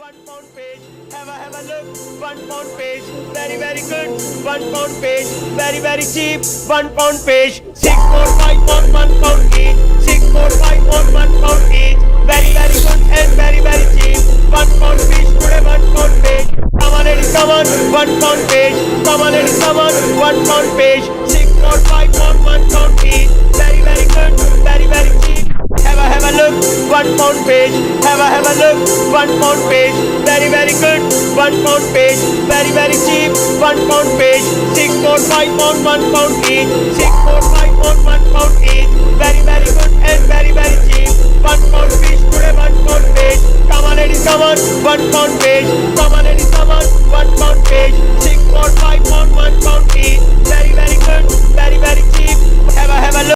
£1 page. Have a look. £1 page. Very good. £1 page. Very cheap. £1 page. 6, 4, 5 on £1 each. 6, 4, 5 on £1 each. Very good and very cheap. £1 fish today. £1 page. Come on ladies, come on. £1 page. Come on ladies, come on. £1 page. 6, 4, 5 on £1 each. Very good. Very cheap. Have a look. £1 page. Have a look. £1 page. Very good. £1 page. Very cheap. £1 page. 6, 4, 5 on £1 each. 6, 4, 5 on £1 each. Very good and very cheap. £1 fish today. £1 page. Come on ladies, come on. £1 page. Come on ladies, come on. £1 page. 6, 4, 5 on £1 each.